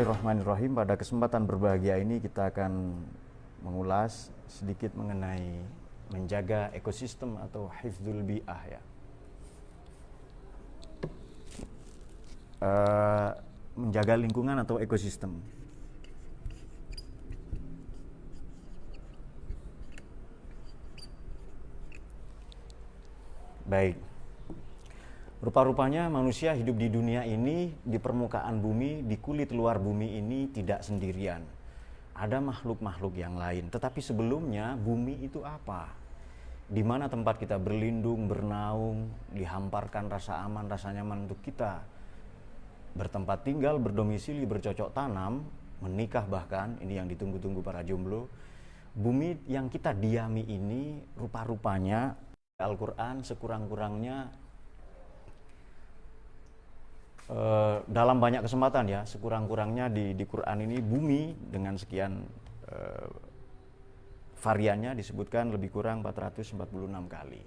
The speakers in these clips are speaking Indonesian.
Bismillahirrahmanirrahim. Pada kesempatan berbahagia ini kita akan mengulas sedikit mengenai menjaga ekosistem atau hifdzul bi'ah ya. Menjaga lingkungan atau ekosistem. Baik. Rupa-rupanya manusia hidup di dunia ini, di permukaan bumi, di kulit luar bumi ini tidak sendirian. Ada makhluk-makhluk yang lain. Tetapi sebelumnya bumi itu apa? Di mana tempat kita berlindung, bernaung, dihamparkan rasa aman, rasa nyaman untuk kita bertempat tinggal, berdomisili, bercocok tanam, menikah bahkan, ini yang ditunggu-tunggu para jomblo. Bumi yang kita diami ini rupa-rupanya Al-Quran sekurang-kurangnya dalam banyak kesempatan ya, sekurang-kurangnya di Quran ini bumi dengan sekian variannya disebutkan lebih kurang 446 kali.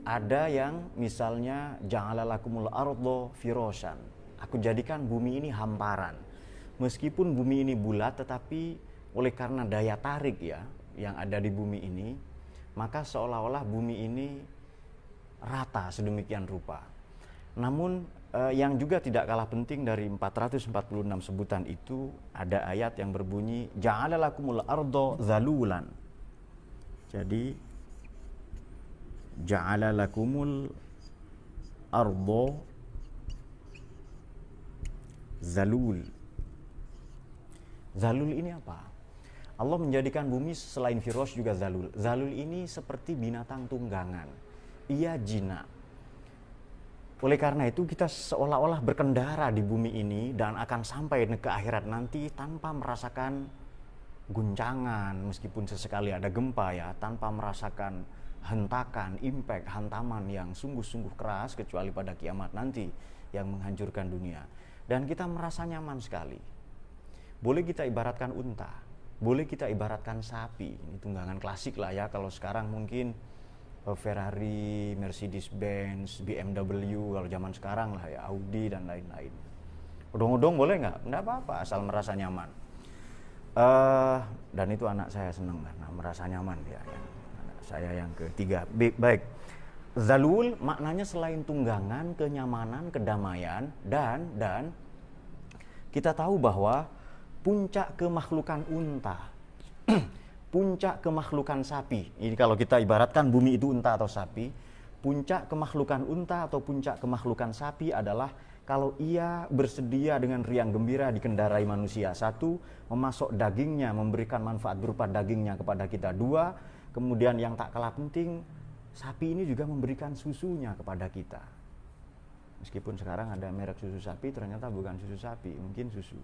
Ada yang misalnya ja'ala lakumul ardo firasyan. Aku jadikan bumi ini hamparan. Meskipun bumi ini bulat, tetapi oleh karena daya tarik ya yang ada di bumi ini, maka seolah-olah bumi ini rata sedemikian rupa. Namun yang juga tidak kalah penting dari 446 sebutan itu, ada ayat yang berbunyi ja'ala lakumul ardo zalulan. Jadi ja'ala lakumul ardo zalul. Zalul ini apa? Allah menjadikan bumi selain firosh juga zalul. Zalul ini seperti binatang tunggangan. Ia jinak. Oleh karena itu kita seolah-olah berkendara di bumi ini dan akan sampai ke akhirat nanti tanpa merasakan guncangan, meskipun sesekali ada gempa ya, tanpa merasakan hentakan, impact, hantaman yang sungguh-sungguh keras kecuali pada kiamat nanti yang menghancurkan dunia. Dan kita merasa nyaman sekali. Boleh kita ibaratkan unta, boleh kita ibaratkan sapi. Ini tunggangan klasik lah ya, kalau sekarang mungkin Ferrari, Mercedes-Benz, BMW kalau zaman sekarang lah ya, Audi dan lain-lain. Odong-odong boleh nggak? Nggak apa-apa, asal merasa nyaman. Dan itu anak saya senang karena merasa nyaman ya. Anak saya yang ketiga. Baik. Zalul maknanya selain tunggangan, kenyamanan, kedamaian dan kita tahu bahwa puncak kemakhlukan unta puncak kemakhlukan sapi. Ini kalau kita ibaratkan bumi itu unta atau sapi, puncak kemakhlukan unta atau puncak kemakhlukan sapi adalah kalau ia bersedia dengan riang gembira dikendarai manusia. Satu, memasok dagingnya, memberikan manfaat berupa dagingnya kepada kita. Dua, kemudian yang tak kalah penting, sapi ini juga memberikan susunya kepada kita. Meskipun sekarang ada merek susu sapi, ternyata bukan susu sapi, mungkin susu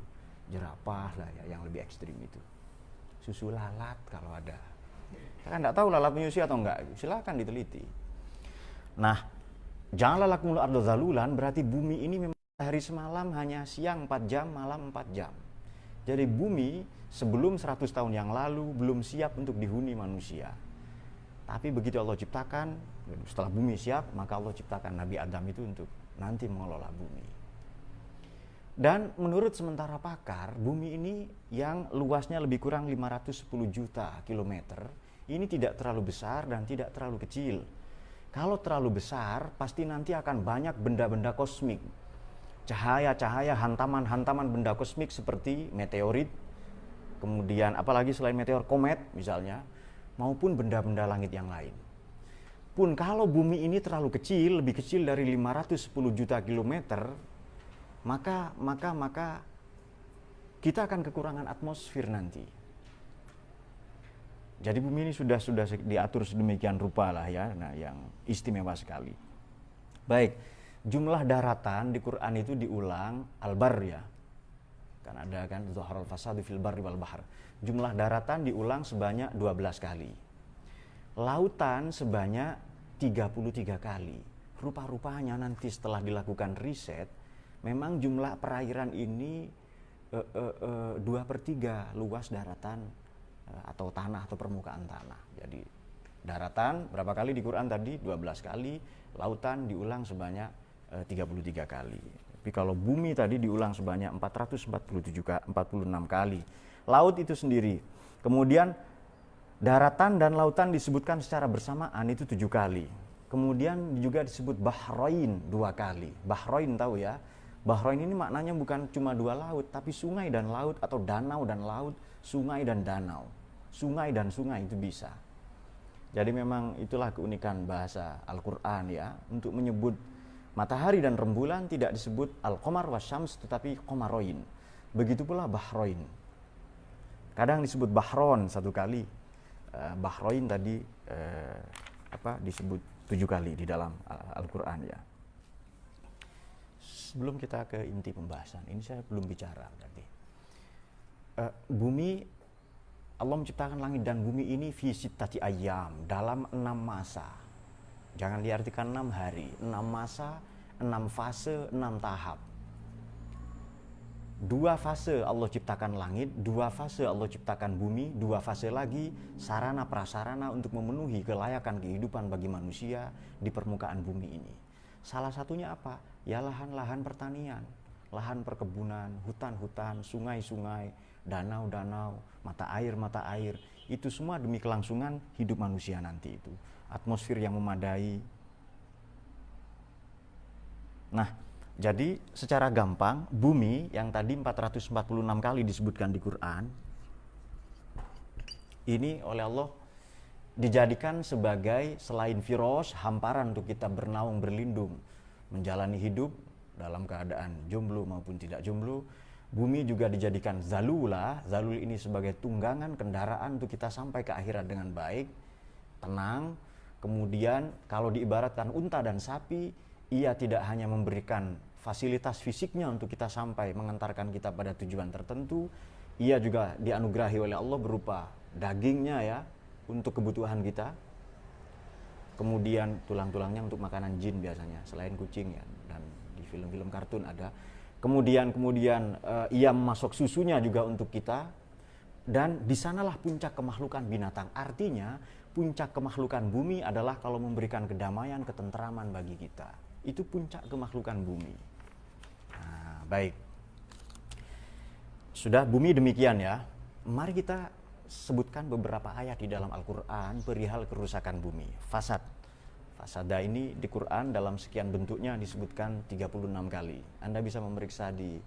jerapah lah ya, yang lebih ekstrim itu. Susu lalat kalau ada. Saya kan nggak tahu lalat menyusui atau enggak. Silakan diteliti. Nah, ja'ala lakumul ardo zalulan berarti bumi ini memang hari semalam hanya siang 4 jam, malam 4 jam. Jadi bumi sebelum 100 tahun yang lalu belum siap untuk dihuni manusia. Tapi begitu Allah ciptakan, setelah bumi siap, maka Allah ciptakan Nabi Adam itu untuk nanti mengelola bumi. Dan menurut sementara pakar, bumi ini yang luasnya lebih kurang 510 juta kilometer, ini tidak terlalu besar dan tidak terlalu kecil. Kalau terlalu besar, pasti nanti akan banyak benda-benda kosmik. Cahaya-cahaya, hantaman-hantaman benda kosmik seperti meteorit, kemudian apalagi selain meteor, komet misalnya, maupun benda-benda langit yang lain. Pun kalau bumi ini terlalu kecil, lebih kecil dari 510 juta kilometer, maka kita akan kekurangan atmosfer nanti. Jadi bumi ini sudah diatur sedemikian rupa lah ya, nah yang istimewa sekali. Baik, jumlah daratan di Quran itu diulang al-bar ya. Kan ada kan zuharul fasadu fil barri wal bahr. Jumlah daratan diulang sebanyak 12 kali. Lautan sebanyak 33 kali. Rupa-rupanya nanti setelah dilakukan riset, memang jumlah perairan ini 2/3 luas daratan atau tanah atau permukaan tanah. Jadi daratan berapa kali di Quran tadi? 12 kali. Lautan diulang sebanyak 33 kali. Tapi kalau bumi tadi diulang sebanyak 46 kali. Laut itu sendiri. Kemudian daratan dan lautan disebutkan secara bersamaan itu 7 kali. Kemudian juga disebut Bahrain 2 kali. Bahrain tahu ya? Bahrain ini maknanya bukan cuma 2 laut, tapi sungai dan laut, atau danau dan laut, sungai dan danau. Sungai dan sungai itu bisa. Jadi memang itulah keunikan bahasa Al-Quran ya. Untuk menyebut matahari dan rembulan tidak disebut Al-Qamar wasyams, tetapi Qamaroin. Begitu pula Bahrain. Kadang disebut Bahron 1 kali. Bahrain tadi disebut 7 kali di dalam Al-Quran ya. Sebelum kita ke inti pembahasan, ini saya belum bicara tadi. Bumi, Allah menciptakan langit dan bumi ini fi sittati ayyam, dalam 6 masa. Jangan diartikan 6 hari, 6 masa, 6 fase, 6 tahap. 2 fase Allah ciptakan langit, 2 fase Allah ciptakan bumi, 2 fase lagi sarana prasarana untuk memenuhi kelayakan kehidupan bagi manusia di permukaan bumi ini. Salah satunya apa? Ya lahan-lahan pertanian, lahan perkebunan, hutan-hutan, sungai-sungai, danau-danau, mata air, itu semua demi kelangsungan hidup manusia nanti itu. Atmosfer yang memadai. Nah, jadi secara gampang, bumi yang tadi 446 kali disebutkan di Quran, ini oleh Allah dijadikan sebagai selain firosh, hamparan untuk kita bernaung, berlindung, menjalani hidup dalam keadaan jomblo maupun tidak jomblo. Bumi juga dijadikan zalula. Zalul ini sebagai tunggangan kendaraan untuk kita sampai ke akhirat dengan baik, tenang. Kemudian kalau diibaratkan unta dan sapi, ia tidak hanya memberikan fasilitas fisiknya untuk kita sampai mengantarkan kita pada tujuan tertentu, ia juga dianugerahi oleh Allah berupa dagingnya ya, untuk kebutuhan kita. Kemudian tulang-tulangnya untuk makanan jin biasanya, selain kucing ya, dan di film-film kartun ada. Kemudian ia memasok susunya juga untuk kita. Dan di sanalah puncak kemakhlukan binatang. Artinya puncak kemakhlukan bumi adalah kalau memberikan kedamaian, ketenteraman bagi kita. Itu puncak kemakhlukan bumi. Nah, baik. Sudah bumi demikian ya. Mari kita sebutkan beberapa ayat di dalam Al-Quran perihal kerusakan bumi. Fasad. Fasada ini di Quran dalam sekian bentuknya disebutkan 36 kali. Anda bisa memeriksa di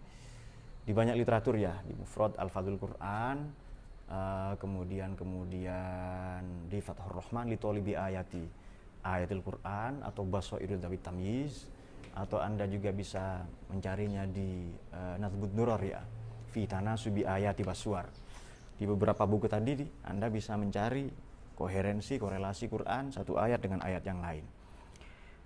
banyak literatur ya, di Mufrad Al-Fadhul Quran, kemudian di Fathur Rahman li Tolibi ayatil Quran, atau Basairul Dzawit Tamyiz, atau Anda juga bisa mencarinya di Nazbud Duror ya, fi tanasubi ayati baswar. Di beberapa buku tadi Anda bisa mencari koherensi, korelasi Quran satu ayat dengan ayat yang lain.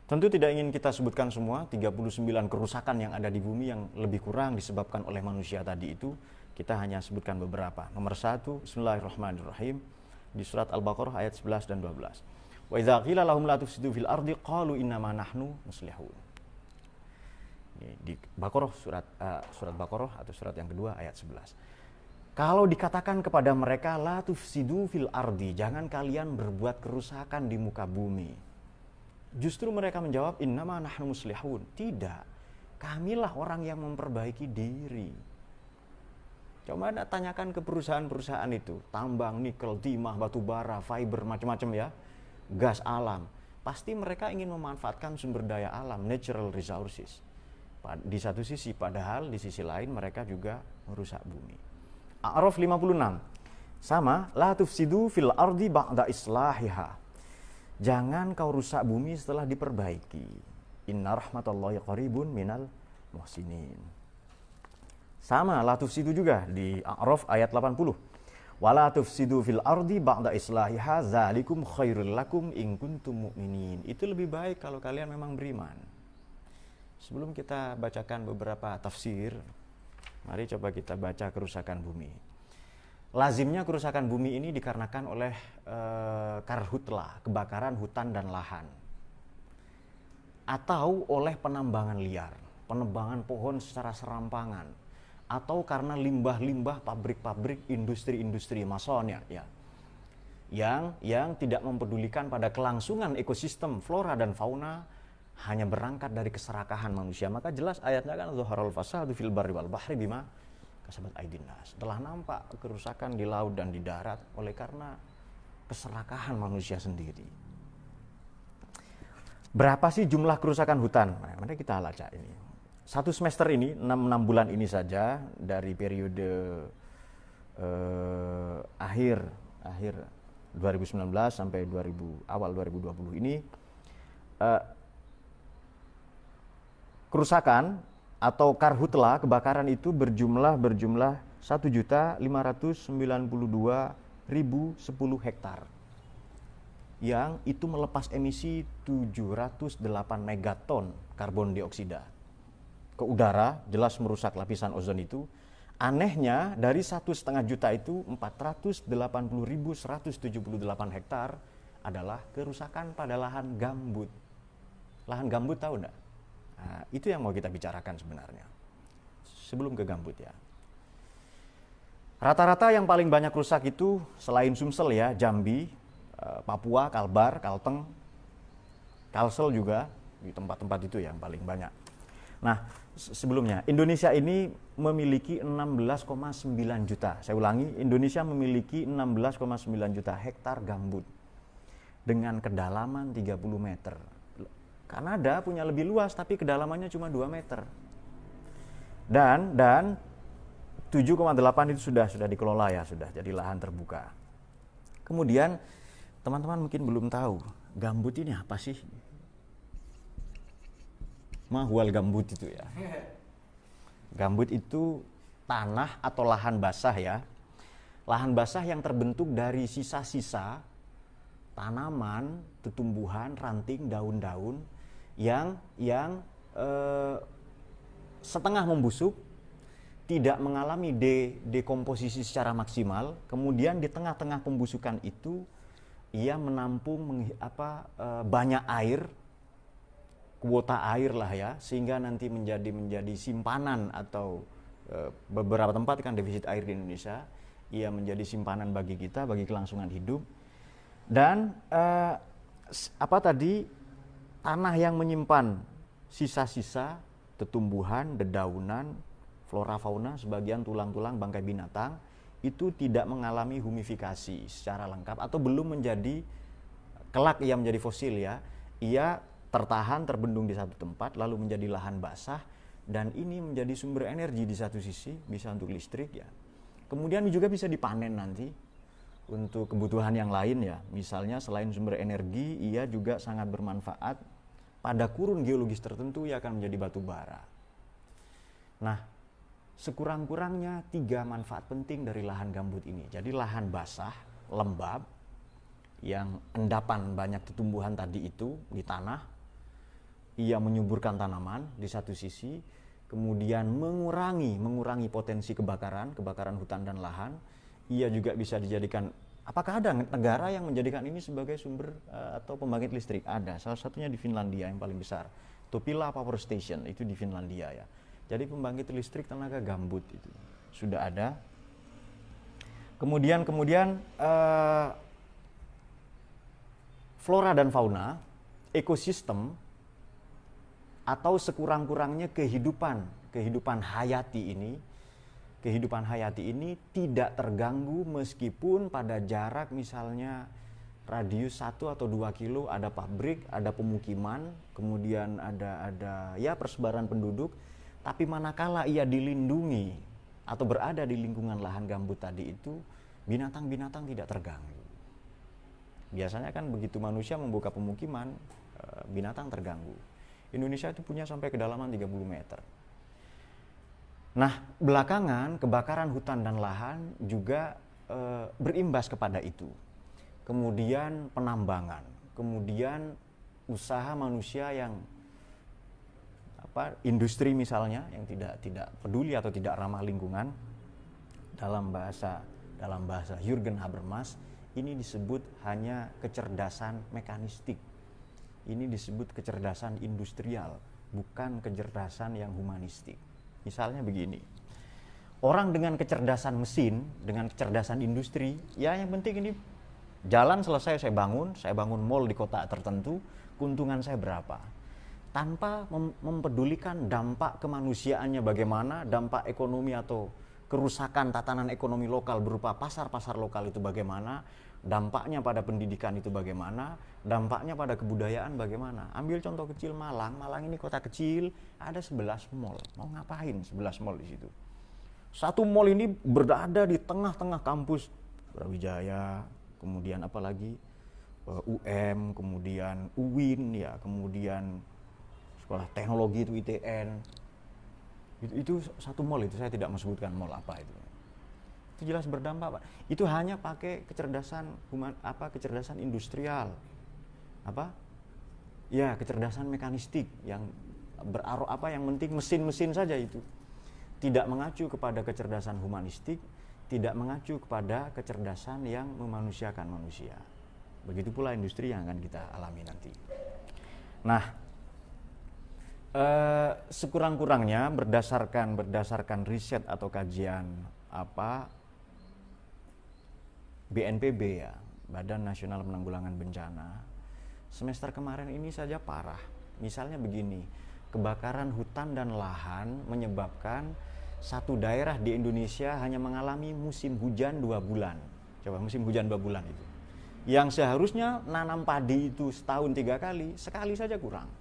Tentu tidak ingin kita sebutkan semua 39 kerusakan yang ada di bumi yang lebih kurang disebabkan oleh manusia tadi itu. Kita hanya sebutkan beberapa. Nomor 1, Bismillahirrahmanirrahim, di surat Al-Baqarah ayat 11 dan 12. Wa idza qila lahum la tufsidu fil ardi qalu innama nahnu muslihun. Di Baqarah, surat Baqarah atau surat yang kedua ayat 11. Kalau dikatakan kepada mereka la tufsidu fil ardi, jangan kalian berbuat kerusakan di muka bumi, justru mereka menjawab innama nahnu muslihun, tidak, kamilah orang yang memperbaiki diri. Coba Anda tanyakan ke perusahaan-perusahaan itu, tambang, nikel, timah, batu bara, fiber, macam-macam ya, gas alam, pasti mereka ingin memanfaatkan sumber daya alam, natural resources. Di satu sisi, padahal di sisi lain mereka juga merusak bumi. A'raf 56. Sama, la tufsidu fil ardi ba'da islahiha. Jangan kau rusak bumi setelah diperbaiki. Inna rahmatallahi qaribun minal muhsinin. Sama, la tufsidu juga di A'raf ayat 80. Wa la tufsidu fil ardi ba'da islahiha dzalikum khairul lakum in kuntum mu'minin. Itu lebih baik kalau kalian memang beriman. Sebelum kita bacakan beberapa tafsir, mari coba kita baca kerusakan bumi. Lazimnya kerusakan bumi ini dikarenakan oleh karhutla, kebakaran hutan dan lahan. Atau oleh penambangan liar, penebangan pohon secara serampangan. Atau karena limbah-limbah pabrik-pabrik, industri-industri masonya ya. Yang tidak mempedulikan pada kelangsungan ekosistem flora dan fauna hanya berangkat dari keserakahan manusia, maka jelas ayatnya kan zaharal fasadu fil barri wal bahri bima kasabat aydin nas. Telah nampak kerusakan di laut dan di darat oleh karena keserakahan manusia sendiri. Berapa sih jumlah kerusakan hutan? Nah, mari kita lacak ini. Satu semester ini, 6 bulan ini saja, dari periode akhir 2019 sampai awal 2020 ini, kerusakan atau karhutla, kebakaran itu berjumlah 1.592.010 hektar, yang itu melepas emisi 708 megaton karbon dioksida ke udara, jelas merusak lapisan ozon itu. Anehnya dari 1,5 juta itu 480.178 hektar adalah kerusakan pada lahan gambut. Lahan gambut tahu enggak? Nah, itu yang mau kita bicarakan sebenarnya. Sebelum ke gambut ya. Rata-rata yang paling banyak rusak itu selain Sumsel ya, Jambi, Papua, Kalbar, Kalteng, Kalsel juga, di tempat-tempat itu yang paling banyak. Nah, sebelumnya Indonesia ini memiliki 16,9 juta. Saya ulangi, Indonesia memiliki 16,9 juta hektar gambut dengan kedalaman 30 meter. Kanada punya lebih luas tapi kedalamannya cuma 2 meter. Dan 7,8 itu sudah dikelola ya, sudah jadi lahan terbuka. Kemudian teman-teman mungkin belum tahu, gambut ini apa sih? Mahwal gambut itu ya. Gambut itu tanah atau lahan basah ya. Lahan basah yang terbentuk dari sisa-sisa tanaman, tumbuhan, ranting, daun-daun yang setengah membusuk, tidak mengalami dekomposisi secara maksimal. Kemudian di tengah-tengah pembusukan itu ia menampung banyak air, kuota air lah ya, sehingga nanti menjadi simpanan, atau beberapa tempat kan defisit air di Indonesia, ia menjadi simpanan bagi kita, bagi kelangsungan hidup. Dan tanah yang menyimpan sisa-sisa tetumbuhan, dedaunan, flora fauna, sebagian tulang-tulang bangkai binatang itu tidak mengalami humifikasi secara lengkap atau belum menjadi kelak ia menjadi fosil ya. Ia tertahan, terbendung di satu tempat, lalu menjadi lahan basah, dan ini menjadi sumber energi di satu sisi, bisa untuk listrik ya. Kemudian juga bisa dipanen nanti untuk kebutuhan yang lain ya. Misalnya selain sumber energi, ia juga sangat bermanfaat pada kurun geologis tertentu, ia akan menjadi batu bara. Nah, sekurang-kurangnya 3 manfaat penting dari lahan gambut ini. Jadi lahan basah, lembab, yang endapan banyak tumbuhan tadi itu di tanah, ia menyuburkan tanaman di satu sisi, kemudian mengurangi potensi kebakaran hutan dan lahan. Ia juga bisa dijadikan, apakah ada negara yang menjadikan ini sebagai sumber atau pembangkit listrik? Ada, salah satunya di Finlandia yang paling besar, Topila Power Station, itu di Finlandia ya. Jadi pembangkit listrik tenaga gambut itu sudah ada. Kemudian flora dan fauna, ekosistem, atau sekurang-kurangnya kehidupan hayati ini tidak terganggu meskipun pada jarak misalnya radius 1 atau 2 kilo ada pabrik, ada pemukiman, kemudian ada ya persebaran penduduk, tapi manakala ia dilindungi atau berada di lingkungan lahan gambut tadi itu, binatang-binatang tidak terganggu. Biasanya kan begitu manusia membuka pemukiman, binatang terganggu. Indonesia itu punya sampai kedalaman 30 meter. Nah, belakangan kebakaran hutan dan lahan juga berimbas kepada itu. Kemudian penambangan, kemudian usaha manusia yang industri misalnya yang tidak peduli atau tidak ramah lingkungan. Dalam bahasa Jürgen Habermas, ini disebut hanya kecerdasan mekanistik. Ini disebut kecerdasan industrial, bukan kecerdasan yang humanistik. Misalnya begini, orang dengan kecerdasan mesin, dengan kecerdasan industri, ya yang penting ini jalan selesai saya bangun mall di kota tertentu, keuntungan saya berapa. tanpa mempedulikan dampak kemanusiaannya bagaimana, dampak ekonomi atau kerusakan tatanan ekonomi lokal berupa pasar-pasar lokal itu bagaimana, dampaknya pada pendidikan itu bagaimana, dampaknya pada kebudayaan bagaimana. Ambil contoh kecil Malang, Malang ini kota kecil, ada 11 mall. Mau ngapain 11 mall di situ? Satu mall ini berada di tengah-tengah kampus Brawijaya, kemudian apalagi UM, kemudian UIN ya, kemudian sekolah teknologi itu ITN. Itu satu mall itu, saya tidak mesebutkan mall apa itu. Itu jelas berdampak, Pak. Itu hanya pakai kecerdasan kecerdasan industrial. Kecerdasan mekanistik yang yang penting mesin-mesin saja itu. Tidak mengacu kepada kecerdasan humanistik, tidak mengacu kepada kecerdasan yang memanusiakan manusia. Begitu pula industri yang akan kita alami nanti. Nah, sekurang-kurangnya berdasarkan riset atau kajian BNPB ya, Badan Nasional Penanggulangan Bencana, semester kemarin ini saja parah. Misalnya begini, kebakaran hutan dan lahan menyebabkan satu daerah di Indonesia hanya mengalami musim hujan 2 bulan. Coba musim hujan 2 bulan itu. Yang seharusnya nanam padi itu setahun 3 kali, sekali saja kurang.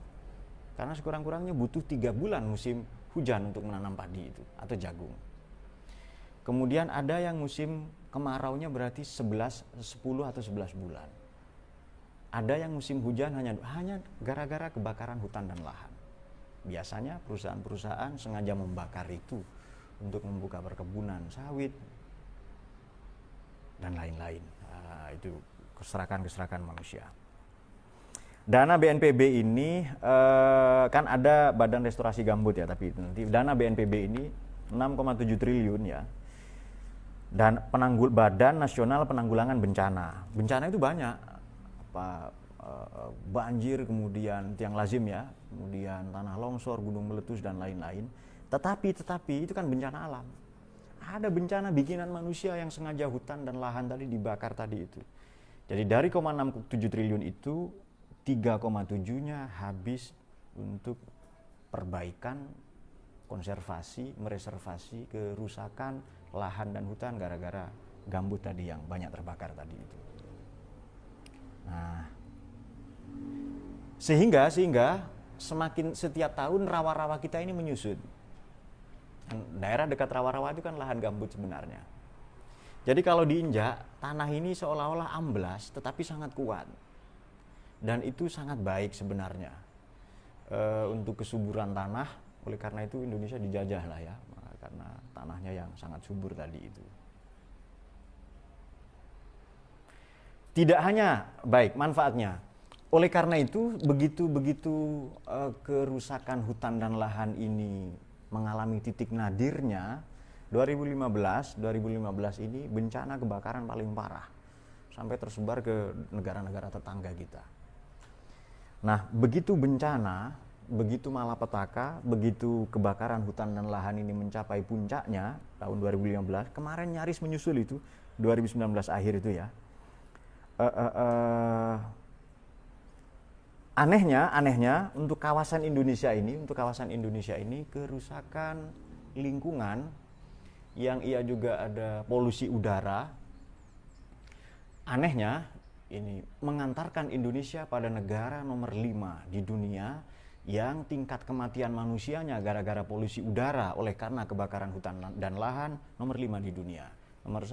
Karena sekurang-kurangnya butuh 3 bulan musim hujan untuk menanam padi itu atau jagung. Kemudian ada yang musim kemaraunya berarti 10 atau 11 bulan. Ada yang musim hujan hanya gara-gara kebakaran hutan dan lahan. Biasanya perusahaan-perusahaan sengaja membakar itu untuk membuka perkebunan sawit dan lain-lain. Itu keserakan manusia. Dana BNPB ini kan ada Badan Restorasi Gambut ya, tapi nanti dana BNPB ini 6,7 triliun ya. Dan Badan Nasional Penanggulangan Bencana. Bencana itu banyak. Banjir, kemudian tiang lazim ya, kemudian tanah longsor, gunung meletus dan lain-lain. Tetapi itu kan bencana alam. Ada bencana bikinan manusia yang sengaja hutan dan lahan tadi dibakar tadi itu. Jadi dari 0,67 triliun itu 3,7-nya habis untuk perbaikan, konservasi, mereservasi kerusakan lahan dan hutan gara-gara gambut tadi yang banyak terbakar tadi itu. Nah, sehingga semakin setiap tahun rawa-rawa kita ini menyusut. Daerah dekat rawa-rawa itu kan lahan gambut sebenarnya. Jadi kalau diinjak, tanah ini seolah-olah amblas tetapi sangat kuat. Dan itu sangat baik sebenarnya untuk kesuburan tanah. Oleh karena itu Indonesia dijajah lah ya, karena tanahnya yang sangat subur tadi itu. Tidak hanya baik manfaatnya. Oleh karena itu begitu kerusakan hutan dan lahan ini mengalami titik nadirnya, 2015 ini bencana kebakaran paling parah sampai tersebar ke negara-negara tetangga kita. Nah, begitu bencana, begitu malapetaka, begitu kebakaran hutan dan lahan ini mencapai puncaknya tahun 2015, kemarin nyaris menyusul itu 2019 akhir itu ya. Anehnya untuk kawasan Indonesia ini kerusakan lingkungan yang ia juga ada polusi udara. Anehnya ini mengantarkan Indonesia pada negara nomor 5 di dunia yang tingkat kematian manusianya gara-gara polusi udara oleh karena kebakaran hutan dan lahan nomor 5 di dunia. Nomor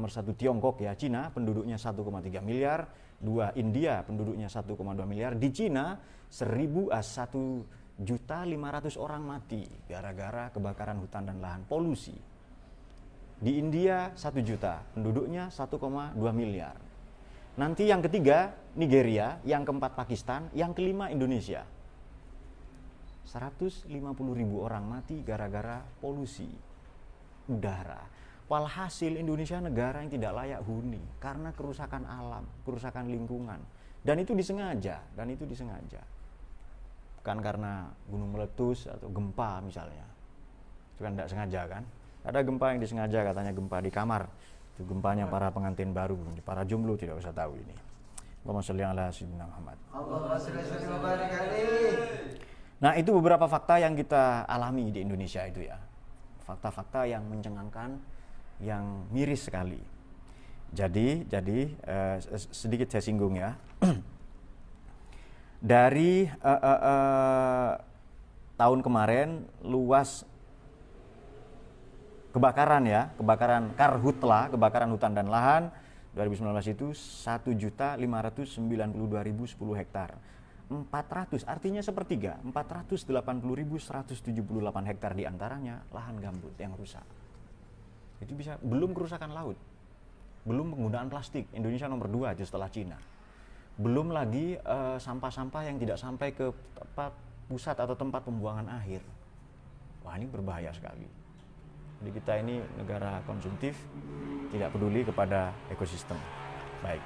satu Tiongkok ya, Cina penduduknya 1,3 miliar, 2 India penduduknya 1,2 miliar. Di Cina 1.500.000 orang mati gara-gara kebakaran hutan dan lahan polusi. Di India 1 juta, penduduknya 1,2 miliar. Nanti yang ketiga Nigeria, yang keempat Pakistan, yang kelima Indonesia. 150.000 orang mati gara-gara polusi udara. Walhasil Indonesia negara yang tidak layak huni karena kerusakan alam, kerusakan lingkungan. Dan itu disengaja. Bukan karena gunung meletus atau gempa misalnya. Itu kan tidak sengaja kan. Ada gempa yang disengaja, katanya gempa di kamar. Itu gempanya para pengantin baru, para jomblo tidak usah tahu ini. Allahumma sholli ala sayyidina Muhammad. Allahumma sholli wa barik alaihi. Nah, itu beberapa fakta yang kita alami di Indonesia itu ya. Fakta-fakta yang mencengangkan, yang miris sekali. Jadi sedikit saya singgung ya. Dari tahun kemarin luas kebakaran karhutla, kebakaran hutan dan lahan 2019 itu 1.592.010 hektar. 400, artinya sepertiga, 480.178 hektar diantaranya lahan gambut yang rusak. Itu bisa, belum kerusakan laut, belum penggunaan plastik, Indonesia nomor 2 aja setelah Cina. Belum lagi sampah-sampah yang tidak sampai ke pusat atau tempat pembuangan akhir. Wah, ini berbahaya sekali. Jadi kita ini negara konsumtif, tidak peduli kepada ekosistem. Baik.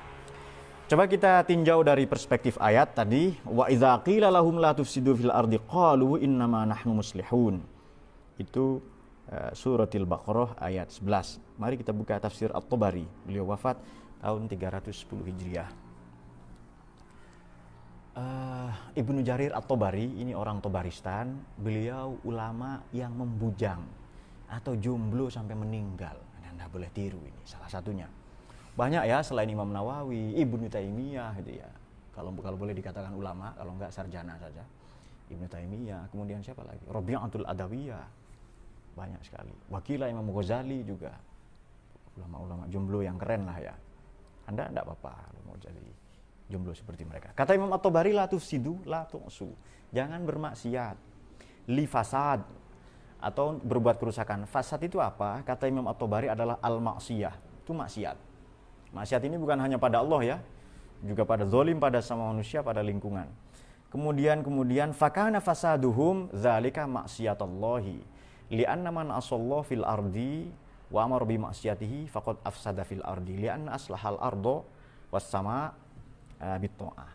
Coba kita tinjau dari perspektif ayat tadi, wa idza qila lahum la tufsidu fil ardi qalu innama nahnu muslihun. Itu suratul Baqarah ayat 11. Mari kita buka tafsir At-Tabari. Beliau wafat tahun 310 Hijriah. Ibnu Jarir At-Tabari ini orang Tabaristan. Beliau ulama yang membujang atau jomblo sampai meninggal. Anda boleh tiru, ini salah satunya. Banyak ya, selain Imam Nawawi, Ibnu Taimiyah gitu ya. Kalau boleh dikatakan ulama, kalau enggak sarjana saja. Ibnu Taimiyah, kemudian siapa lagi? Rabi'atul Adawiyah. Banyak sekali. Wakilah Imam Ghazali juga. Ulama-ulama jomblo yang keren lah ya. Anda enggak apa-apa mau jadi jomblo seperti mereka. Kata Imam At-Tabari, la tufsidu la tu'su. Jangan bermaksiat. Li fasad, atau berbuat kerusakan. Fasad itu apa? Kata Imam At-Tabari adalah al-maksiyah. Itu maksiat. Maksiat ini bukan hanya pada Allah ya, juga pada zalim, pada sama manusia, pada lingkungan. Kemudian fakana fasaduhum zalika maksiyatullahi. Li'anna man asallahu fil ardi wa amara bi maksiyatihi faqad afsada fil ardi. Li'anna aslahal ardo was sama bitta'ah.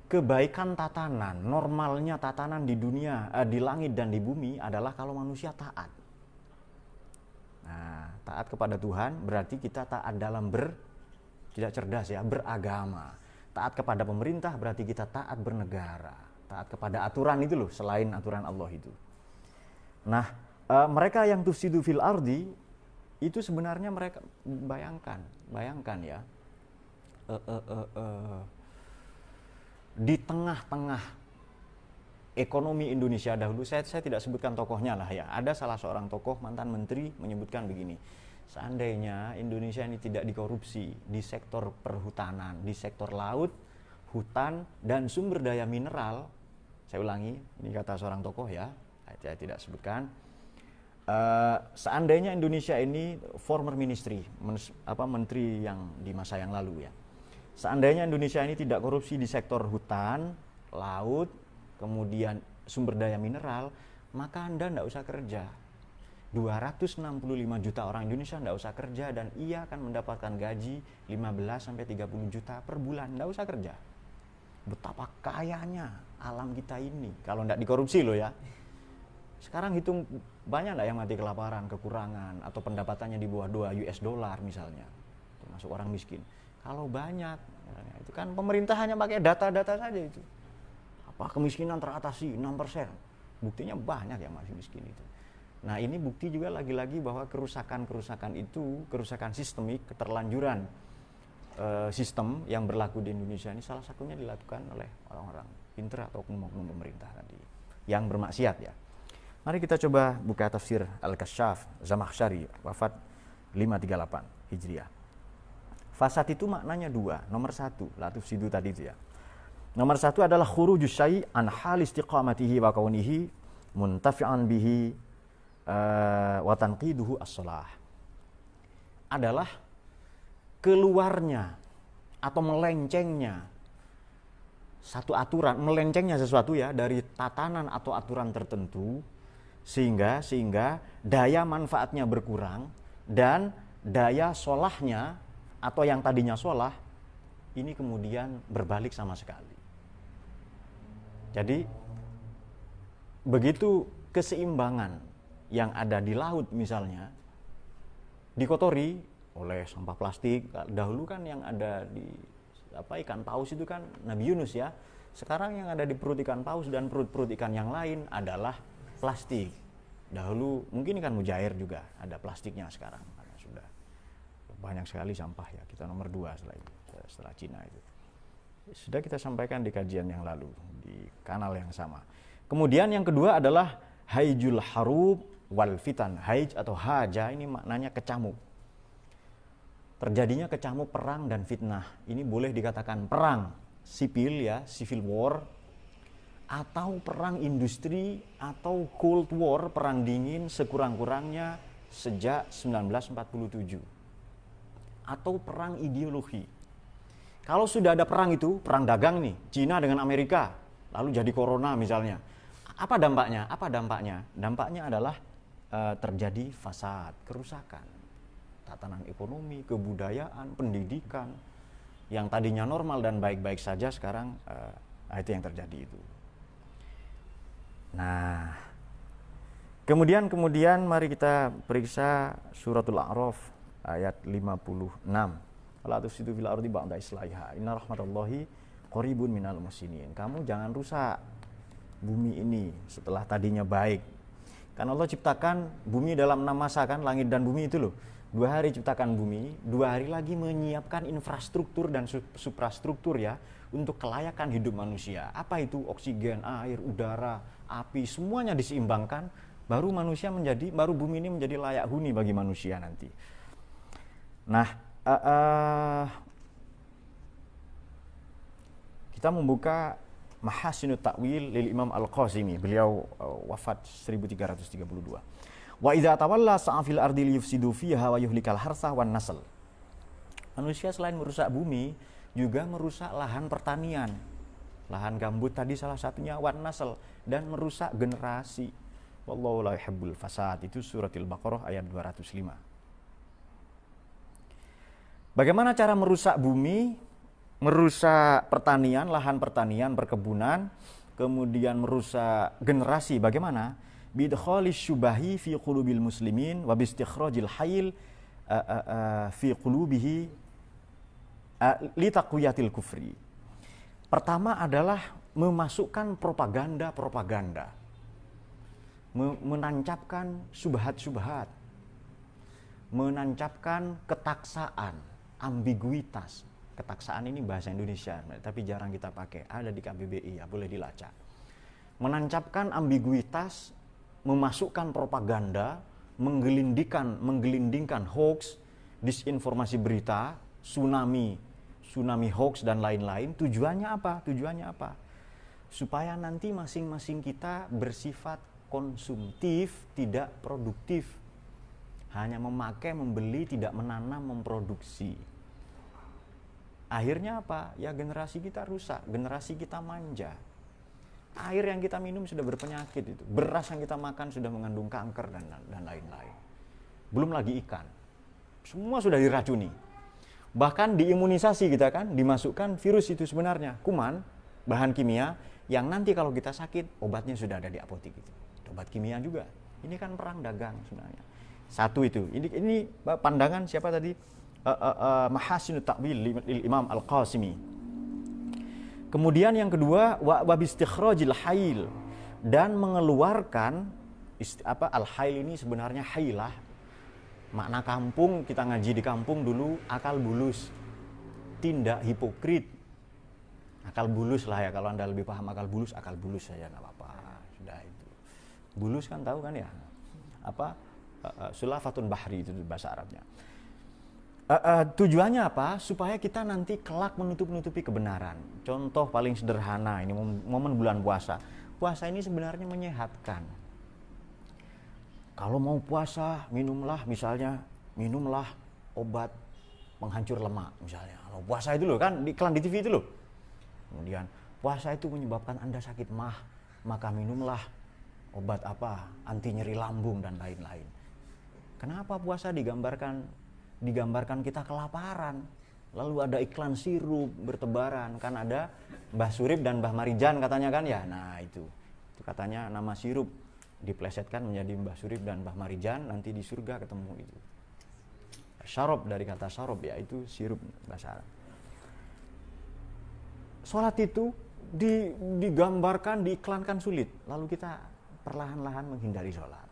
Kebaikan tatanan, normalnya tatanan di dunia, di langit dan di bumi adalah kalau manusia taat. Nah, taat kepada Tuhan berarti kita taat dalam tidak cerdas ya, beragama. Taat kepada pemerintah berarti kita taat bernegara. Taat kepada aturan itu loh, selain aturan Allah itu. Nah, mereka yang tufsidu fil ardi itu sebenarnya mereka bayangkan ya. Di tengah-tengah ekonomi Indonesia dahulu, saya tidak sebutkan tokohnya lah ya. Ada salah seorang tokoh mantan menteri menyebutkan begini, seandainya Indonesia ini tidak dikorupsi di sektor perhutanan, di sektor laut, hutan, dan sumber daya mineral, saya ulangi, ini kata seorang tokoh ya, saya tidak sebutkan, seandainya Indonesia ini former ministry, menteri yang di masa yang lalu ya, seandainya Indonesia ini tidak korupsi di sektor hutan, laut, kemudian sumber daya mineral, maka Anda tidak usah kerja. 265 juta orang Indonesia tidak usah kerja dan ia akan mendapatkan gaji 15-30 juta per bulan, tidak usah kerja. Betapa kayanya alam kita ini kalau tidak dikorupsi loh ya. Sekarang hitung banyak tidak yang mati kelaparan, kekurangan, atau pendapatannya di bawah $2 misalnya, termasuk orang miskin. Kalau banyak, itu kan pemerintah hanya pakai data-data saja itu. Apa kemiskinan teratasi 6%? Buktinya banyak yang masih miskin itu. Nah, ini bukti juga lagi-lagi bahwa kerusakan itu, kerusakan sistemik, keterlanjuran sistem yang berlaku di Indonesia ini salah satunya dilakukan oleh orang-orang pintar atau oknum pemerintah tadi yang bermaksiat ya. Mari kita coba buka tafsir Al-Kasyaf Zamakhsyari, wafat 538 Hijriah. Fasad itu maknanya dua. Nomor satu, la tufsidu tadi itu ya. Nomor satu adalah khurujus syai' an hal istiqamatihi wa kaunihi muntafi'an bihi wa tanqiduhu as-salah. Adalah keluarnya atau melencengnya satu aturan, melencengnya sesuatu ya dari tatanan atau aturan tertentu sehingga daya manfaatnya berkurang dan daya solahnya atau yang tadinya sholah ini kemudian berbalik sama sekali. Jadi begitu keseimbangan yang ada di laut misalnya dikotori oleh sampah plastik, dahulu kan yang ada di ikan paus itu kan Nabi Yunus ya. Sekarang yang ada di perut ikan paus dan perut-perut ikan yang lain adalah plastik. Dahulu mungkin ikan mujair juga ada plastiknya sekarang karena sudah banyak sekali sampah ya. Kita nomor 2 setelah Cina itu. Sudah kita sampaikan di kajian yang lalu di kanal yang sama. Kemudian yang kedua adalah haijul harub wal fitan. Haij atau haja ini maknanya kecamuk. Terjadinya kecamuk perang dan fitnah. Ini boleh dikatakan perang sipil ya, civil war, atau perang industri atau Cold War, perang dingin sekurang-kurangnya sejak 1947. Atau perang ideologi. Kalau sudah ada perang itu, perang dagang nih, Cina dengan Amerika, lalu jadi corona misalnya. Apa dampaknya? Dampaknya adalah terjadi fasad, kerusakan. Tatanan ekonomi, kebudayaan, pendidikan yang tadinya normal dan baik-baik saja sekarang itu yang terjadi itu. Nah, kemudian mari kita periksa suratul A'raf ayat 56. La tufsidu fil ardi ba'da islahiha. Inna rahmatallahi qaribun minal muhsinin. Kamu jangan rusak bumi ini setelah tadinya baik. Karena Allah ciptakan bumi dalam 6 masa kan, langit dan bumi itu loh. 2 hari ciptakan bumi, 2 hari lagi menyiapkan infrastruktur dan suprastruktur ya untuk kelayakan hidup manusia. Apa itu? Oksigen, air, udara, api, semuanya diseimbangkan, baru bumi ini menjadi layak huni bagi manusia nanti. Nah, kita membuka Mahasinut Ta'wil lil Imam Al-Qasimi. Beliau wafat 1332. Wa idza tawalla sa'a fil ardi liyufsidu fiha wa yuhlikal harsa wan nasl. Manusia selain merusak bumi juga merusak lahan pertanian. Lahan gambut tadi salah satunya, wan nasl, dan merusak generasi. Wallahu la yuhibbul fasad. Itu surat Al-Baqarah ayat 205. Bagaimana cara merusak bumi? Merusak pertanian, lahan pertanian, perkebunan, kemudian merusak generasi. Bagaimana? Bidkhalis syubahi fi qulubil muslimin wa bistikhrajil hayil fi qulubihi li taqwiyatil kufri. Pertama adalah memasukkan propaganda, menancapkan subhat-subhat, menancapkan ketaksaan, ambiguitas. Ketaksaan ini bahasa Indonesia, tapi jarang kita pakai. Ada di KBBI ya, boleh dilacak. Menancapkan ambiguitas, memasukkan propaganda, menggelindingkan hoax, disinformasi berita, tsunami hoax dan lain-lain. Tujuannya apa? Supaya nanti masing-masing kita bersifat konsumtif, tidak produktif. Hanya memakai, membeli, tidak menanam, memproduksi. Akhirnya apa? Ya generasi kita rusak, generasi kita manja. Air yang kita minum sudah berpenyakit itu. Beras yang kita makan sudah mengandung kanker dan lain-lain. Belum lagi ikan. Semua sudah diracuni. Bahkan diimunisasi kita kan, dimasukkan virus itu sebenarnya. Kuman, bahan kimia, yang nanti kalau kita sakit, obatnya sudah ada di apotek itu. Obat kimia juga. Ini kan perang dagang sebenarnya. Satu itu. Ini pandangan siapa tadi? Mahasinut Ta'wil lil Imam Al-Qasimi. Kemudian yang kedua, wa bistikhrajil hayil, dan mengeluarkan al-hayl ini sebenarnya hailah. Makna kampung, kita ngaji di kampung dulu, akal bulus. Tindak hipokrit. Akal bulus lah ya, kalau Anda lebih paham akal bulus saja enggak apa-apa. Sudah itu. Bulus kan tahu kan ya? Sulafatun bahri itu bahasa Arabnya. Tujuannya apa? Supaya kita nanti kelak menutupi kebenaran. Contoh paling sederhana, ini momen bulan puasa. Puasa ini sebenarnya menyehatkan. Kalau mau puasa, minumlah obat penghancur lemak misalnya. Kalau puasa itu loh kan, iklan di TV itu loh. Kemudian puasa itu menyebabkan Anda sakit mah, maka minumlah obat anti nyeri lambung dan lain-lain. Kenapa puasa digambarkan kita kelaparan, lalu ada iklan sirup bertebaran, kan ada Mbah Surip dan Mbah Marijan katanya kan ya. Nah itu katanya nama sirup diplesetkan menjadi Mbah Surip dan Mbah Marijan, nanti di surga ketemu itu. Syarab dari kata syarab ya, itu sirup bahasa Arab. sholat itu digambarkan, diiklankan sulit, lalu kita perlahan-lahan menghindari sholat.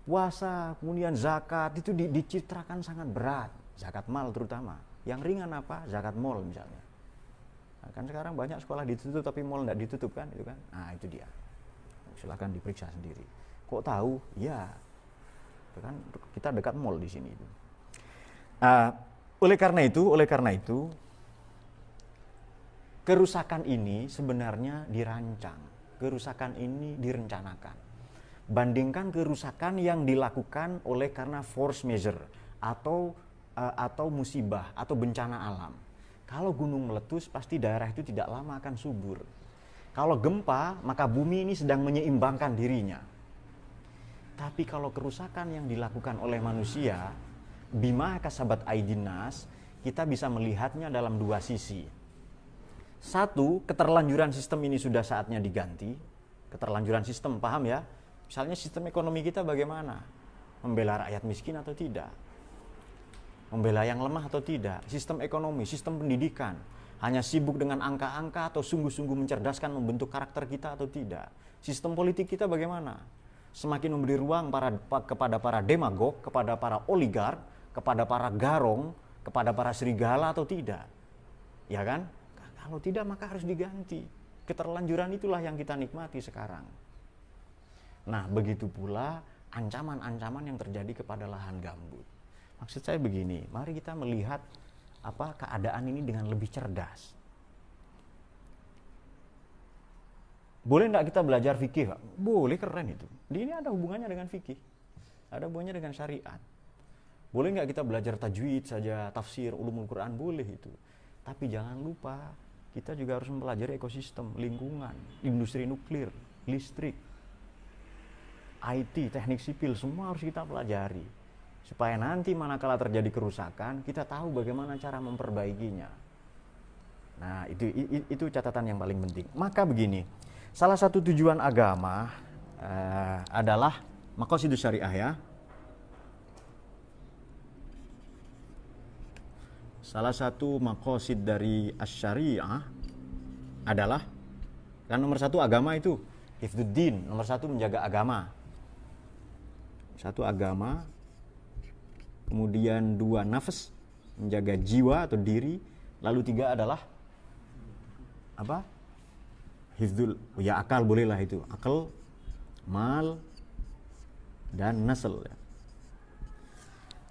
Puasa, kemudian zakat itu dicitrakan sangat berat, zakat mal terutama. Yang ringan apa? Zakat mal misalnya. Nah, kan sekarang banyak sekolah ditutup tapi mal nggak ditutup kan, itu kan? Nah itu dia. Silakan diperiksa sendiri. Kok tahu? Ya, itu kan kita dekat mal di sini. Oleh karena itu, kerusakan ini sebenarnya dirancang, kerusakan ini direncanakan. Bandingkan kerusakan yang dilakukan oleh karena force majeure atau musibah atau bencana alam. Kalau gunung meletus pasti daerah itu tidak lama akan subur. Kalau gempa maka bumi ini sedang menyeimbangkan dirinya. Tapi kalau kerusakan yang dilakukan oleh manusia, bima kasabat aidinas, kita bisa melihatnya dalam dua sisi. Satu, keterlanjuran sistem ini sudah saatnya diganti. Keterlanjuran sistem, paham ya? Misalnya sistem ekonomi kita bagaimana? Membela rakyat miskin atau tidak? Membela yang lemah atau tidak? Sistem ekonomi, sistem pendidikan, hanya sibuk dengan angka-angka atau sungguh-sungguh mencerdaskan membentuk karakter kita atau tidak? Sistem politik kita bagaimana? Semakin memberi ruang kepada para demagog, kepada para oligark, kepada para garong, kepada para serigala atau tidak? Ya kan? Kalau tidak maka harus diganti. Keterlanjuran itulah yang kita nikmati sekarang. Nah, begitu pula ancaman-ancaman yang terjadi kepada lahan gambut. Maksud saya begini, mari kita melihat keadaan ini dengan lebih cerdas. Boleh enggak kita belajar fikih, Pak? Boleh, keren itu. Ini ada hubungannya dengan fikih. Ada hubungannya dengan syariat. Boleh enggak kita belajar tajwid saja, tafsir, ulumul Quran? Boleh itu. Tapi jangan lupa, kita juga harus mempelajari ekosistem, lingkungan, industri nuklir, listrik, IT, teknik sipil, semua harus kita pelajari. Supaya nanti manakala terjadi kerusakan, kita tahu bagaimana cara memperbaikinya. Nah, itu catatan yang paling penting. Maka begini, salah satu tujuan agama adalah maqasidus syariah ya. Salah satu maqasid dari asy-syariah adalah, kan nomor satu agama itu hifdzuddin, nomor satu menjaga agama. Satu agama, kemudian dua nafas, menjaga jiwa atau diri, lalu tiga adalah apa? Hifdzul, ya akal bolehlah itu, akal, mal, dan nasl.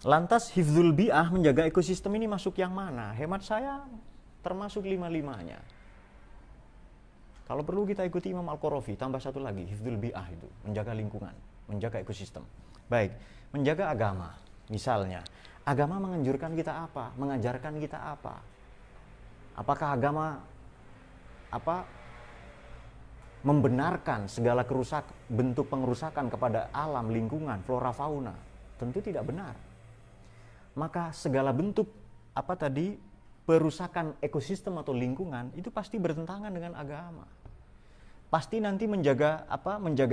Lantas hifdzul bi'ah, menjaga ekosistem ini masuk yang mana? Hemat saya termasuk lima-limanya. Kalau perlu kita ikuti Imam Al-Qarafi, tambah satu lagi, hifdzul bi'ah itu, menjaga lingkungan, menjaga ekosistem. Baik, menjaga agama. Misalnya, agama menganjurkan kita apa? Mengajarkan kita apa? Apakah agama membenarkan segala bentuk pengerusakan kepada alam, lingkungan, flora, fauna? Tentu tidak benar. Maka segala bentuk perusakan ekosistem atau lingkungan itu pasti bertentangan dengan agama. Pasti nanti menjaga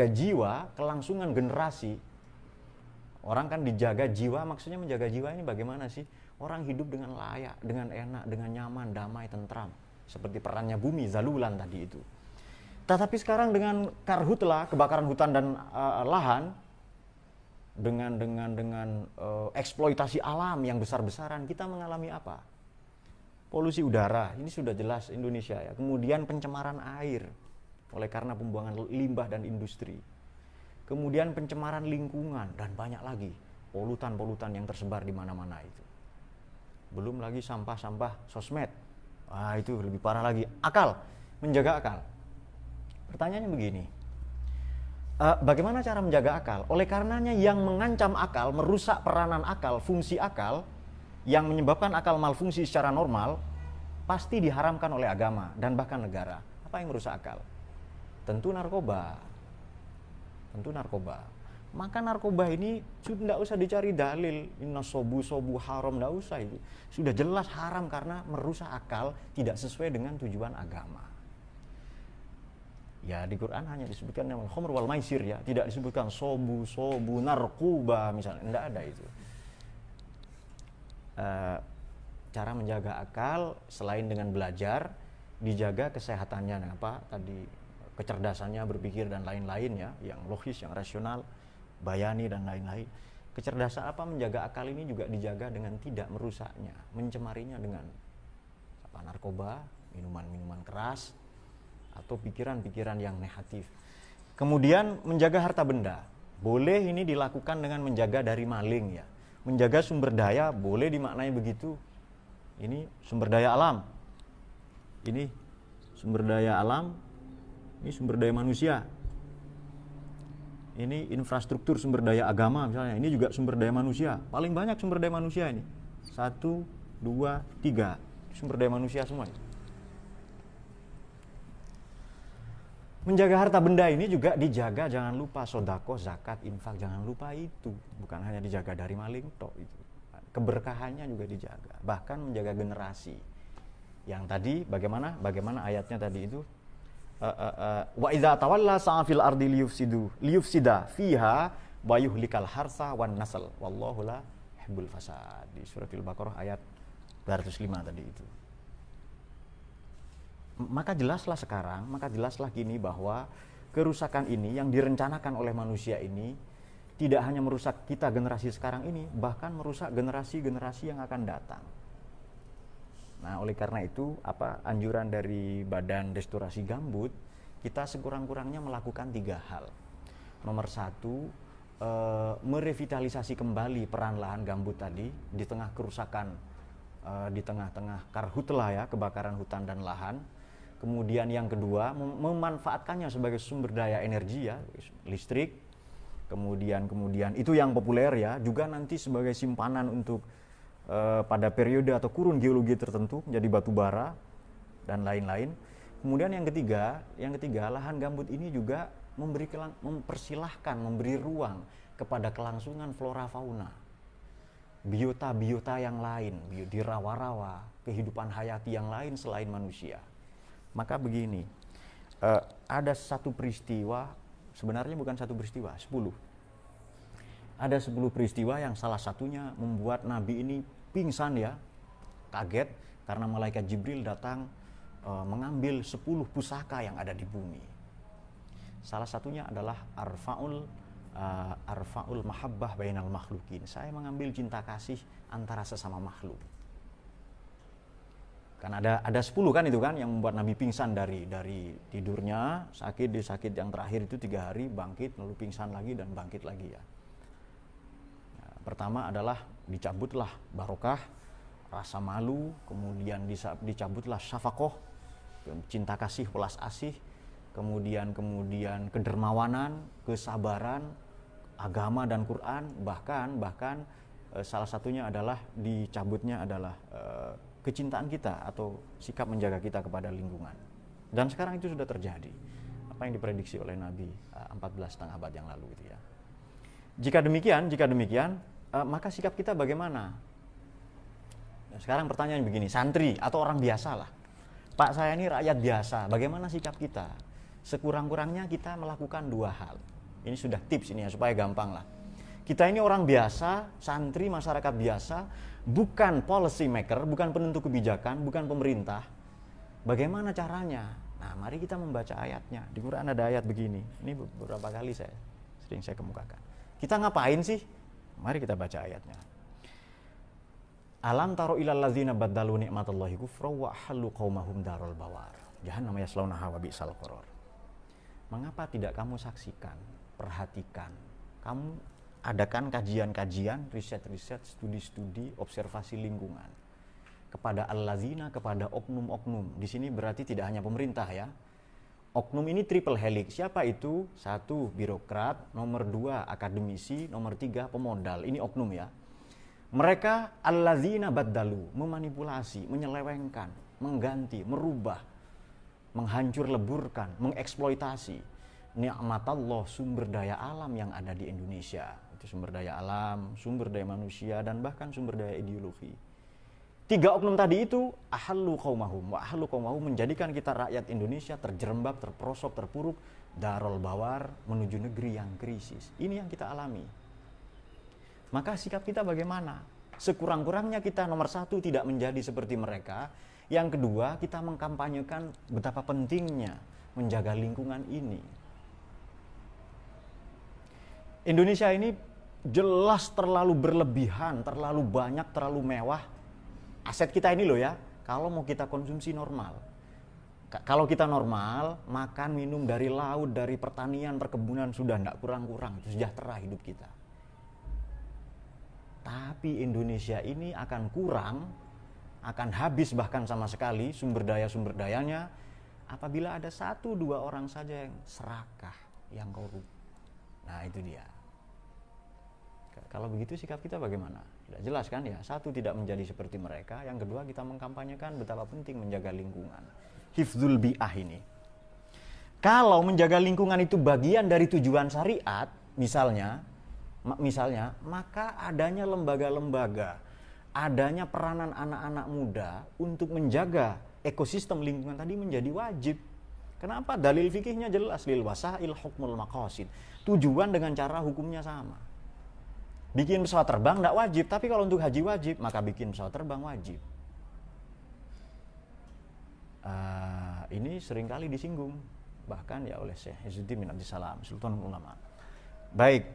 jiwa, kelangsungan generasi. Orang kan dijaga jiwa, maksudnya menjaga jiwa ini bagaimana sih? Orang hidup dengan layak, dengan enak, dengan nyaman, damai, tentram. Seperti perannya bumi, zalulan tadi itu. Tetapi sekarang dengan karhutlah, kebakaran hutan dan lahan, dengan eksploitasi alam yang besar-besaran, kita mengalami apa? Polusi udara, ini sudah jelas Indonesia ya. Kemudian pencemaran air, oleh karena pembuangan limbah dan industri. Kemudian pencemaran lingkungan dan banyak lagi polutan-polutan yang tersebar di mana-mana itu. Belum lagi sampah-sampah sosmed. Itu lebih parah lagi. Akal, menjaga akal. Pertanyaannya begini. Bagaimana cara menjaga akal? Oleh karenanya yang mengancam akal, merusak peranan akal, fungsi akal, yang menyebabkan akal malfungsi secara normal, pasti diharamkan oleh agama dan bahkan negara. Apa yang merusak akal? Tentu narkoba. Maka narkoba ini sudah tidak usah dicari dalil, inna sobu haram, tidak usah itu. Sudah jelas haram karena merusak akal, tidak sesuai dengan tujuan agama. Ya di Quran hanya disebutkan yang khamr wal maisir ya, tidak disebutkan sobu, narkoba misalnya, tidak ada itu. Cara menjaga akal selain dengan belajar, dijaga kesehatannya, tadi kecerdasannya berpikir dan lain-lain ya, yang logis, yang rasional, bayani dan lain-lain. Kecerdasan menjaga akal ini juga dijaga dengan tidak merusaknya, mencemarinya dengan narkoba, minuman-minuman keras, atau pikiran-pikiran yang negatif. Kemudian menjaga harta benda, boleh ini dilakukan dengan menjaga dari maling ya. Menjaga sumber daya boleh dimaknai begitu. Ini sumber daya alam. Ini sumber daya alam, ini sumber daya manusia. Ini infrastruktur sumber daya agama misalnya, ini juga sumber daya manusia. Paling banyak sumber daya manusia ini. 1, 2, 3. Sumber daya manusia semua. Menjaga harta benda ini juga dijaga, jangan lupa sedekah, zakat, infak, jangan lupa itu. Bukan hanya dijaga dari maling tok itu. Keberkahannya juga dijaga, bahkan menjaga generasi. Yang tadi bagaimana ayatnya tadi itu? Wa idza tawalla sa'a fil ardi liyufsida fiha wa yuhlikal harsa wan nasl wallahu la yuhibbul fasad. Di surat Al-Baqarah ayat 205 tadi itu. Maka jelaslah kini bahwa kerusakan ini yang direncanakan oleh manusia ini tidak hanya merusak kita generasi sekarang ini, bahkan merusak generasi-generasi yang akan datang. Nah, oleh karena itu, anjuran dari Badan Restorasi Gambut, kita sekurang-kurangnya melakukan 3 hal. Nomor 1, merevitalisasi kembali peran lahan gambut tadi di tengah kerusakan, di tengah-tengah karhutla ya, kebakaran hutan dan lahan. Kemudian yang kedua, memanfaatkannya sebagai sumber daya energi ya, listrik. Kemudian itu yang populer ya, juga nanti sebagai simpanan untuk pada periode atau kurun geologi tertentu menjadi batu bara dan lain-lain. Kemudian yang ketiga, lahan gambut ini juga memberi ruang kepada kelangsungan flora fauna, biota yang lain, di rawa-rawa, kehidupan hayati yang lain selain manusia. Maka begini, ada satu peristiwa, sebenarnya bukan satu peristiwa, 10. Ada 10 peristiwa yang salah satunya membuat Nabi ini pingsan ya, kaget karena malaikat Jibril datang mengambil 10 pusaka yang ada di bumi. Salah satunya adalah arfa'ul mahabbah bainal makhlukin. Saya mengambil cinta kasih antara sesama makhluk. Kan ada 10 kan itu kan yang membuat Nabi pingsan dari tidurnya, sakit yang terakhir itu 3 hari, bangkit lalu pingsan lagi dan bangkit lagi ya. Pertama adalah dicabutlah barokah, rasa malu, kemudian dicabutlah syafaqoh, cinta kasih, welas asih, kemudian kedermawanan, kesabaran, agama dan Quran, bahkan salah satunya adalah dicabutnya adalah kecintaan kita atau sikap menjaga kita kepada lingkungan. Dan sekarang itu sudah terjadi. Apa yang diprediksi oleh Nabi 14,5 abad yang lalu itu ya. Jika demikian, maka sikap kita bagaimana? Nah, sekarang pertanyaan begini, santri atau orang biasa lah. Pak, saya ini rakyat biasa, bagaimana sikap kita? Sekurang-kurangnya kita melakukan 2 hal. Ini sudah tips ini ya, supaya gampang lah. Kita ini orang biasa, santri, masyarakat biasa, bukan policy maker, bukan penentu kebijakan, bukan pemerintah. Bagaimana caranya? Nah, mari kita membaca ayatnya. Di Quran ada ayat begini. Ini beberapa kali sering saya kemukakan. Kita ngapain sih? Mari kita baca ayatnya. Alam taro ilal ladzina baddalu ni'matallahi kufra wa ahallu qaumahum darul bawar. Jahannam yaslaunaha wa bi'sal qarar. Mengapa tidak kamu saksikan, perhatikan, kamu adakan kajian-kajian, riset-riset, studi-studi, observasi lingkungan kepada allazina, kepada oknum-oknum. Di sini berarti tidak hanya pemerintah ya. Oknum ini triple helix. Siapa itu? 1, birokrat, nomor 2, akademisi, nomor 3, pemodal. Ini oknum ya. Mereka allazina baddalu, memanipulasi, menyelewengkan, mengganti, merubah, menghancur leburkan, mengeksploitasi ni'matallah, sumber daya alam yang ada di Indonesia. Itu sumber daya alam, sumber daya manusia, dan bahkan sumber daya ideologi. 3 oknum tadi itu ahallu qaumahum wa ahallu qaumahum, menjadikan kita rakyat Indonesia terjerembab, terperosok, terpuruk darul bawar, menuju negeri yang krisis. Ini yang kita alami. Maka sikap kita bagaimana? Sekurang-kurangnya kita nomor 1 tidak menjadi seperti mereka Yang kedua, kita mengkampanyekan betapa pentingnya menjaga lingkungan ini. Indonesia ini jelas terlalu berlebihan, terlalu banyak, terlalu mewah. Aset kita ini loh ya, kalau mau kita konsumsi normal. Kalau kita normal, makan, minum dari laut, dari pertanian, perkebunan, sudah tidak kurang-kurang, itu sejahtera hidup kita. Tapi Indonesia ini akan kurang, akan habis bahkan sama sekali sumber dayanya apabila ada 1-2 orang saja yang serakah, yang korup. Nah itu dia. Kalau begitu sikap kita bagaimana? Tidak jelas kan ya. Satu, tidak menjadi seperti mereka. Yang kedua, kita mengkampanyekan betapa penting menjaga lingkungan. Hifdzul bi'ah ini. Kalau menjaga lingkungan itu bagian dari tujuan syariat, misalnya, maka adanya lembaga-lembaga, adanya peranan anak-anak muda untuk menjaga ekosistem lingkungan tadi menjadi wajib. Kenapa? Dalil fikihnya jelas, lil wasail hukmul maqasid. Tujuan dengan cara hukumnya sama. Bikin pesawat terbang tidak wajib, tapi kalau untuk haji wajib, maka bikin pesawat terbang wajib. Ini seringkali disinggung, bahkan ya oleh Syekh Izzuddin bin Abdissalam, Sultan Ulama. Baik,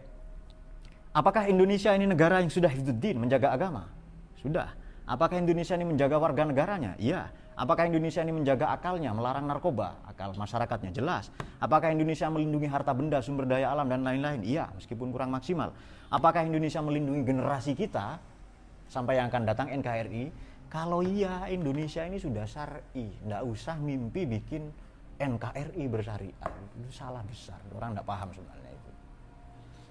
apakah Indonesia ini negara yang sudah hifdzuddin, menjaga agama? Sudah. Apakah Indonesia ini menjaga warga negaranya? Iya. Apakah Indonesia ini menjaga akalnya, melarang narkoba? Akal masyarakatnya jelas. Apakah Indonesia melindungi harta benda, sumber daya alam, dan lain-lain? Iya, meskipun kurang maksimal. Apakah Indonesia melindungi generasi kita sampai yang akan datang NKRI? Kalau iya, Indonesia ini sudah syar'i. Nggak usah mimpi bikin NKRI bersyariat. Itu salah besar. Orang nggak paham sebenarnya itu.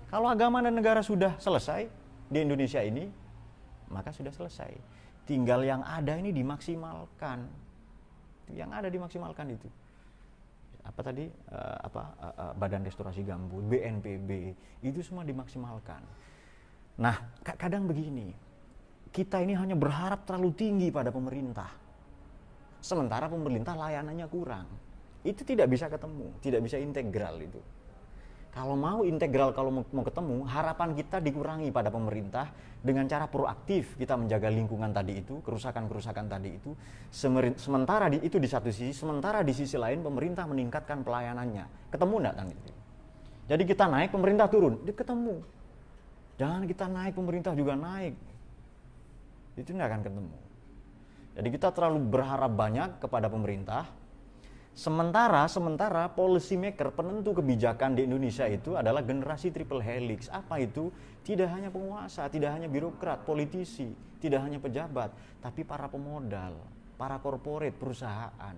Kalau agama dan negara sudah selesai di Indonesia ini, maka sudah selesai. Tinggal yang ada ini dimaksimalkan. Yang ada dimaksimalkan itu. Apa tadi? Badan Restorasi Gambut, BNPB, itu semua dimaksimalkan. Nah, kadang begini. Kita ini hanya berharap terlalu tinggi pada pemerintah. Sementara pemerintah layanannya kurang. Itu tidak bisa ketemu, tidak bisa integral itu. Kalau mau integral, kalau mau ketemu, harapan kita dikurangi pada pemerintah dengan cara proaktif kita menjaga lingkungan tadi itu, kerusakan-kerusakan tadi itu. Sementara itu di satu sisi, sementara di sisi lain pemerintah meningkatkan pelayanannya. Ketemu enggak kan itu? Jadi kita naik, pemerintah turun, dia ketemu. Jangan kita naik, pemerintah juga naik. Itu enggak akan ketemu. Jadi kita terlalu berharap banyak kepada pemerintah. Sementara policy maker, penentu kebijakan di Indonesia itu adalah generasi triple helix. Apa itu? Tidak hanya penguasa, tidak hanya birokrat, politisi, tidak hanya pejabat, tapi para pemodal, para korporat, perusahaan,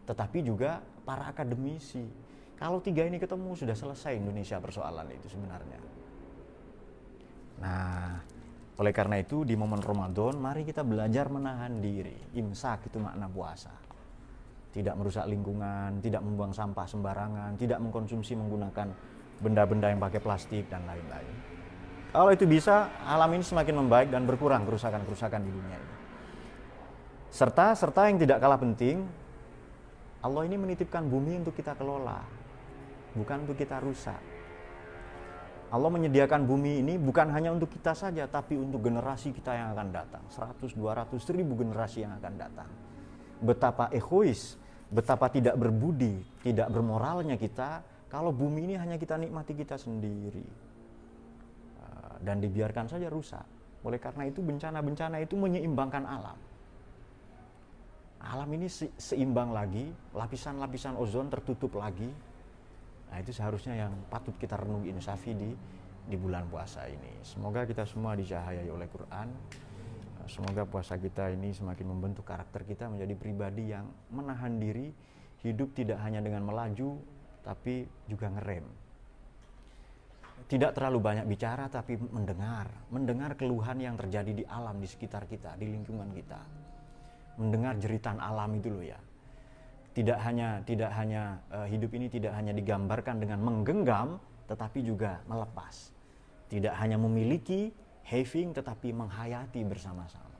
tetapi juga para akademisi. Kalau tiga ini ketemu, sudah selesai Indonesia persoalan itu sebenarnya. Nah, oleh karena itu di momen Ramadan, mari kita belajar menahan diri. Imsak itu makna puasa. Tidak merusak lingkungan, tidak membuang sampah sembarangan, tidak mengkonsumsi menggunakan benda-benda yang pakai plastik dan lain-lain. Kalau itu bisa, alam ini semakin membaik dan berkurang kerusakan-kerusakan di dunia ini. Serta yang tidak kalah penting, Allah ini menitipkan bumi untuk kita kelola, bukan untuk kita rusak. Allah menyediakan bumi ini bukan hanya untuk kita saja, tapi untuk generasi kita yang akan datang. 100, 200, 1000 generasi yang akan datang. Betapa egois, betapa tidak berbudi, tidak bermoralnya kita kalau bumi ini hanya kita nikmati kita sendiri dan dibiarkan saja rusak. Oleh karena itu bencana-bencana itu menyeimbangkan alam. Alam ini seimbang lagi, lapisan-lapisan ozon tertutup lagi. Nah itu seharusnya yang patut kita renungi insafi di bulan puasa ini. Semoga kita semua dicahayai oleh Quran. Semoga puasa kita ini semakin membentuk karakter kita menjadi pribadi yang menahan diri, hidup tidak hanya dengan melaju, tapi juga ngerem. Tidak terlalu banyak bicara, tapi mendengar keluhan yang terjadi di alam, di sekitar kita, di lingkungan kita. Mendengar jeritan alam itu loh ya. Tidak hanya hidup ini tidak hanya digambarkan dengan menggenggam, tetapi juga melepas. Tidak hanya memiliki, having, tetapi menghayati bersama-sama.